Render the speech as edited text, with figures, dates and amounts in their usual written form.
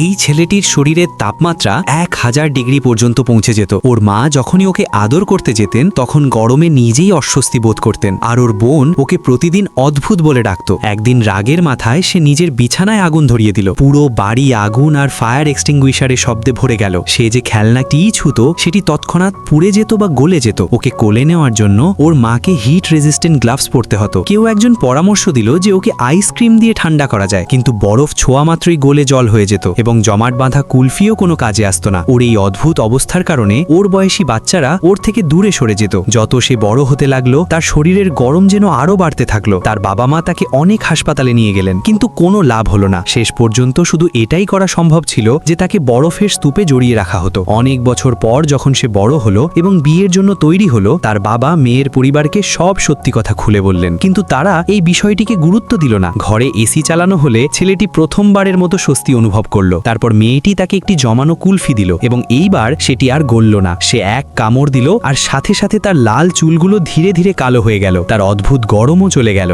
এই ছেলেটির শরীরের তাপমাত্রা 1000 ডিগ্রি পর্যন্ত পৌঁছে যেত। ওর মা যখনই ওকে আদর করতে যেতেন তখন গরমে নিজেই অস্বস্তি বোধ করতেন, আর ওর বোন ওকে প্রতিদিন অদ্ভুত বলে ডাকত। একদিন রাগের মাথায় সে নিজের বিছানায় আগুন ধরিয়ে দিল। পুরো বাড়ি আগুন আর ফায়ার এক্সটিংগুইশারের শব্দে ভরে গেল। সে যে খেলনাটিই ছুতো সেটি তৎক্ষণাৎ পুড়ে যেত বা গলে যেত। ওকে কোলে নেওয়ার জন্য ওর মাকে হিট রেজিস্ট্যান্ট গ্লাভস পরতে হতো। কেউ একজন পরামর্শ দিল যে ওকে আইসক্রিম দিয়ে ঠান্ডা করা যায়, কিন্তু বরফ ছোঁয়া মাত্রই গলে জল হয়ে যেত এবং জমাট বাঁধা কুলফিও কোনো কাজে আসতো না। ওর এই অদ্ভুত অবস্থার কারণে ওর বয়সী বাচ্চারা ওর থেকে দূরে সরে যেত। যত সে বড় হতে লাগলো তার শরীরের গরম যেন আরো বাড়তে থাকলো। তার বাবা মা তাকে অনেক হাসপাতালে নিয়ে গেলেন, কিন্তু কোনো লাভ হলো না। শেষ পর্যন্ত শুধু এটাই করা সম্ভব ছিল যে তাকে বরফের স্তূপে জড়িয়ে রাখা হতো। অনেক বছর পর যখন সে বড় হলো এবং বিয়ের জন্য তৈরি হলো, তার বাবা মেয়ের পরিবারকে সব সত্যি কথা খুলে বললেন, কিন্তু তারা এই বিষয়টিকে গুরুত্ব দিল না। ঘরে এসি চালানো হলে ছেলেটি প্রথমবারের মতো স্বস্তি অনুভব করলো। তারপর মেয়েটি তাকে একটি জমানো কুলফি দিল এবং এইবার সেটি আর গলল না। সে এক কামড় দিল আর সাথে সাথে তার লাল চুলগুলো ধীরে ধীরে কালো হয়ে গেল। তার অদ্ভুত গরমও চলে গেল।